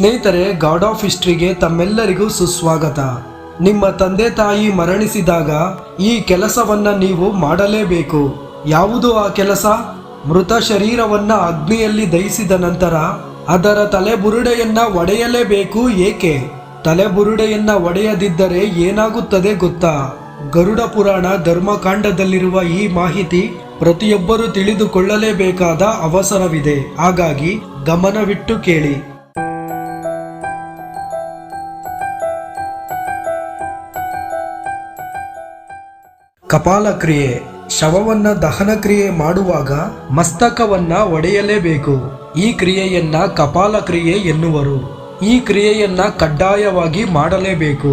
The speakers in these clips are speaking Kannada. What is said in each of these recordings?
ಸ್ನೇಹಿತರೆ, ಗಾಡ್ ಆಫ್ ಹಿಸ್ಟ್ರಿಗೆ ತಮ್ಮೆಲ್ಲರಿಗೂ ಸುಸ್ವಾಗತ. ನಿಮ್ಮ ತಂದೆ ತಾಯಿ ಮರಣಿಸಿದಾಗ ಈ ಕೆಲಸವನ್ನ ನೀವು ಮಾಡಲೇಬೇಕು. ಯಾವುದು ಆ ಕೆಲಸ? ಮೃತ ಶರೀರವನ್ನ ಅಗ್ನಿಯಲ್ಲಿ ದಹಿಸಿದ ನಂತರ ಅದರ ತಲೆಬುರುಡೆಯನ್ನ ಒಡೆಯಲೇಬೇಕು. ಏಕೆ? ತಲೆಬುರುಡೆಯನ್ನ ಒಡೆಯದಿದ್ದರೆ ಏನಾಗುತ್ತದೆ ಗೊತ್ತಾ? ಗರುಡ ಪುರಾಣ ಧರ್ಮಕಾಂಡದಲ್ಲಿರುವ ಈ ಮಾಹಿತಿ ಪ್ರತಿಯೊಬ್ಬರೂ ತಿಳಿದುಕೊಳ್ಳಲೇಬೇಕಾದ ಅವಸರವಿದೆ. ಹಾಗಾಗಿ ಗಮನವಿಟ್ಟು ಕೇಳಿ. ಕಪಾಲ ಕ್ರಿಯೆ. ಶವವನ್ನ ದಹನ ಕ್ರಿಯೆ ಮಾಡುವಾಗ ಮಸ್ತಕವನ್ನ ಒಡೆಯಲೇಬೇಕು. ಈ ಕ್ರಿಯೆಯನ್ನ ಕಪಾಲ ಕ್ರಿಯೆ ಎನ್ನುವರು. ಈ ಕ್ರಿಯೆಯನ್ನ ಕಡ್ಡಾಯವಾಗಿ ಮಾಡಲೇಬೇಕು.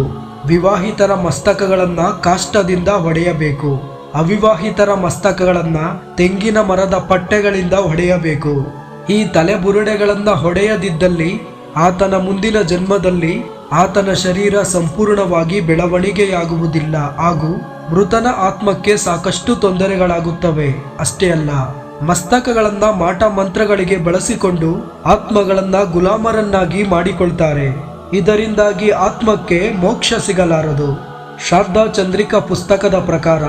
ವಿವಾಹಿತರ ಮಸ್ತಕಗಳನ್ನ ಕಾಷ್ಟದಿಂದ ಹೊಡೆಯಬೇಕು. ಅವಿವಾಹಿತರ ಮಸ್ತಕಗಳನ್ನ ತೆಂಗಿನ ಮರದ ಪಟ್ಟೆಗಳಿಂದ ಹೊಡೆಯಬೇಕು. ಈ ತಲೆಬುರುಡೆಗಳನ್ನ ಹೊಡೆಯದಿದ್ದಲ್ಲಿ ಆತನ ಮುಂದಿನ ಜನ್ಮದಲ್ಲಿ ಆತನ ಶರೀರ ಸಂಪೂರ್ಣವಾಗಿ ಬೆಳವಣಿಗೆಯಾಗುವುದಿಲ್ಲ ಹಾಗೂ ಮೃತನ ಆತ್ಮಕ್ಕೆ ಸಾಕಷ್ಟು ತೊಂದರೆಗಳಾಗುತ್ತವೆ. ಅಷ್ಟೇ ಅಲ್ಲ, ಮಸ್ತಕಗಳನ್ನ ಮಾಟ ಮಂತ್ರಗಳಿಗೆ ಬಳಸಿಕೊಂಡು ಆತ್ಮಗಳನ್ನ ಗುಲಾಮರನ್ನಾಗಿ ಮಾಡಿಕೊಳ್ತಾರೆ. ಇದರಿಂದಾಗಿ ಆತ್ಮಕ್ಕೆ ಮೋಕ್ಷ ಸಿಗಲಾರದು. ಶಾರದಾ ಚಂದ್ರಿಕಾ ಪುಸ್ತಕದ ಪ್ರಕಾರ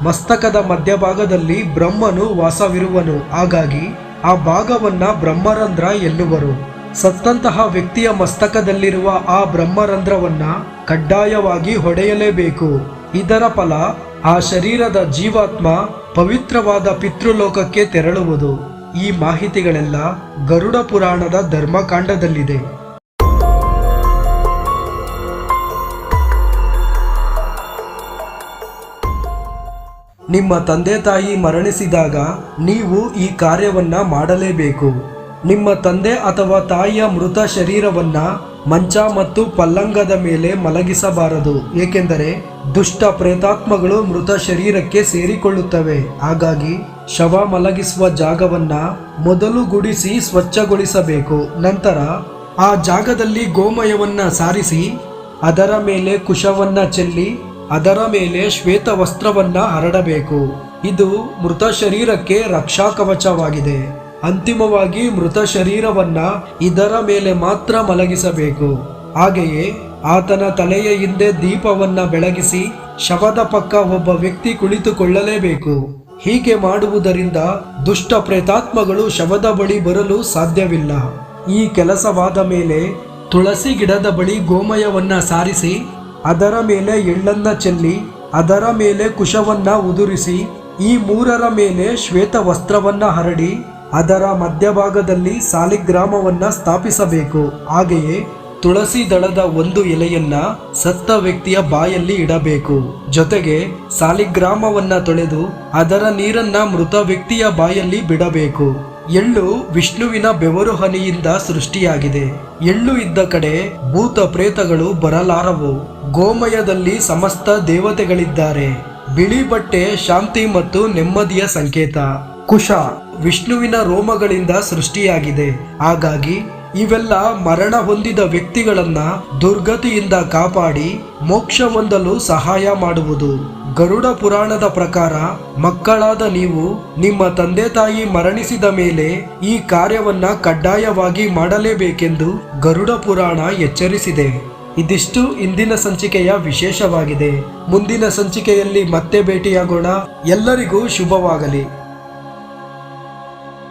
ಮಸ್ತಕದ ಮಧ್ಯಭಾಗದಲ್ಲಿ ಬ್ರಹ್ಮನು ವಾಸವಿರುವನು. ಹಾಗಾಗಿ ಆ ಭಾಗವನ್ನ ಬ್ರಹ್ಮರಂಧ್ರ ಎನ್ನುವರು. ಸತ್ತಂತಹ ವ್ಯಕ್ತಿಯ ಮಸ್ತಕದಲ್ಲಿರುವ ಆ ಬ್ರಹ್ಮರಂಧ್ರವನ್ನ ಕಡ್ಡಾಯವಾಗಿ ಹೊಡೆಯಲೇಬೇಕು. ಇದರ ಫಲ ಆ ಶರೀರದ ಜೀವಾತ್ಮ ಪವಿತ್ರವಾದ ಪಿತೃಲೋಕಕ್ಕೆ ತೆರಳುವುದು. ಈ ಮಾಹಿತಿಗಳೆಲ್ಲ ಗರುಡ ಪುರಾಣದ ಧರ್ಮಕಾಂಡದಲ್ಲಿದೆ. ನಿಮ್ಮ ತಂದೆ ತಾಯಿ ಮರಣಿಸಿದಾಗ ನೀವು ಈ ಕಾರ್ಯವನ್ನ ಮಾಡಲೇಬೇಕು. ನಿಮ್ಮ ತಂದೆ ಅಥವಾ ತಾಯಿಯ ಮೃತ ಶರೀರವನ್ನ ಮಂಚ ಮತ್ತು ಪಲ್ಲಂಗದ ಮೇಲೆ ಮಲಗಿಸಬಾರದು. ಏಕೆಂದರೆ ದುಷ್ಟ ಪ್ರೇತಾತ್ಮಗಳು ಮೃತ ಶರೀರಕ್ಕೆ ಸೇರಿಕೊಳ್ಳುತ್ತವೆ. ಹಾಗಾಗಿ ಶವ ಮಲಗಿಸುವ ಜಾಗವನ್ನ ಮೊದಲು ಗುಡಿಸಿ ಸ್ವಚ್ಛಗೊಳಿಸಬೇಕು. ನಂತರ ಆ ಜಾಗದಲ್ಲಿ ಗೋಮಯವನ್ನ ಸಾರಿಸಿ ಅದರ ಮೇಲೆ ಕುಶವನ್ನ ಚೆಲ್ಲಿ ಅದರ ಮೇಲೆ ಶ್ವೇತ ವಸ್ತ್ರವನ್ನ ಹರಡಬೇಕು. ಇದು ಮೃತ ಶರೀರಕ್ಕೆ ರಕ್ಷಾ ಕವಚವಾಗಿದೆ. ಅಂತಿಮವಾಗಿ ಮೃತ ಶರೀರವನ್ನ ಇದರ ಮೇಲೆ ಮಾತ್ರ ಮಲಗಿಸಬೇಕು. ಹಾಗೆಯೇ ಆತನ ತಲೆಯ ಹಿಂದೆ ದೀಪವನ್ನ ಬೆಳಗಿಸಿ ಶವದ ಪಕ್ಕ ಒಬ್ಬ ವ್ಯಕ್ತಿ ಕುಳಿತುಕೊಳ್ಳಲೇಬೇಕು. ಹೀಗೆ ಮಾಡುವುದರಿಂದ ದುಷ್ಟ ಪ್ರೇತಾತ್ಮಗಳು ಶವದ ಬಳಿ ಬರಲು ಸಾಧ್ಯವಿಲ್ಲ. ಈ ಕೆಲಸವಾದ ಮೇಲೆ ತುಳಸಿ ಗಿಡದ ಬಳಿ ಗೋಮಯವನ್ನ ಸಾರಿಸಿ ಅದರ ಮೇಲೆ ಎಳ್ಳನ್ನ ಚೆಲ್ಲಿ ಅದರ ಮೇಲೆ ಕುಶವನ್ನ ಉದುರಿಸಿ ಈ ಮೂರರ ಮೇಲೆ ಶ್ವೇತ ವಸ್ತ್ರವನ್ನ ಹರಡಿ ಅದರ ಮಧ್ಯಭಾಗದಲ್ಲಿ ಸಾಲಿಗ್ರಾಮವನ್ನ ಸ್ಥಾಪಿಸಬೇಕು. ಹಾಗೆಯೇ ತುಳಸಿ ದಳದ ಒಂದು ಎಲೆಯನ್ನ ಸತ್ತ ವ್ಯಕ್ತಿಯ ಬಾಯಲ್ಲಿ ಇಡಬೇಕು. ಜೊತೆಗೆ ಸಾಲಿಗ್ರಾಮವನ್ನ ತೊಳೆದು ಅದರ ನೀರನ್ನ ಮೃತ ವ್ಯಕ್ತಿಯ ಬಾಯಲ್ಲಿ ಬಿಡಬೇಕು. ಎಳ್ಳು ವಿಷ್ಣುವಿನ ಬೆವರು ಹನಿಯಿಂದ ಸೃಷ್ಟಿಯಾಗಿದೆ. ಎಳ್ಳು ಇದ್ದ ಕಡೆ ಭೂತ ಪ್ರೇತಗಳು ಬರಲಾರವು. ಗೋಮಯದಲ್ಲಿ ಸಮಸ್ತ ದೇವತೆಗಳಿದ್ದಾರೆ. ಬಿಳಿ ಬಟ್ಟೆ ಶಾಂತಿ ಮತ್ತು ನೆಮ್ಮದಿಯ ಸಂಕೇತ. ಕುಶ ವಿಷ್ಣುವಿನ ರೋಮಗಳಿಂದ ಸೃಷ್ಟಿಯಾಗಿದೆ. ಹಾಗಾಗಿ ಇವೆಲ್ಲ ಮರಣ ಹೊಂದಿದ ವ್ಯಕ್ತಿಗಳನ್ನ ದುರ್ಗತಿಯಿಂದ ಕಾಪಾಡಿ ಮೋಕ್ಷ ಹೊಂದಲು ಸಹಾಯ ಮಾಡುವುದು. ಗರುಡ ಪುರಾಣದ ಪ್ರಕಾರ ಮಕ್ಕಳಾದ ನೀವು ನಿಮ್ಮ ತಂದೆ ತಾಯಿ ಮರಣಿಸಿದ ಮೇಲೆ ಈ ಕಾರ್ಯವನ್ನ ಕಡ್ಡಾಯವಾಗಿ ಮಾಡಲೇಬೇಕೆಂದು ಗರುಡ ಪುರಾಣ ಎಚ್ಚರಿಸಿದೆ. ಇದಿಷ್ಟು ಇಂದಿನ ಸಂಚಿಕೆಯ ವಿಶೇಷವಾಗಿದೆ. ಮುಂದಿನ ಸಂಚಿಕೆಯಲ್ಲಿ ಮತ್ತೆ ಭೇಟಿಯಾಗೋಣ. ಎಲ್ಲರಿಗೂ ಶುಭವಾಗಲಿ.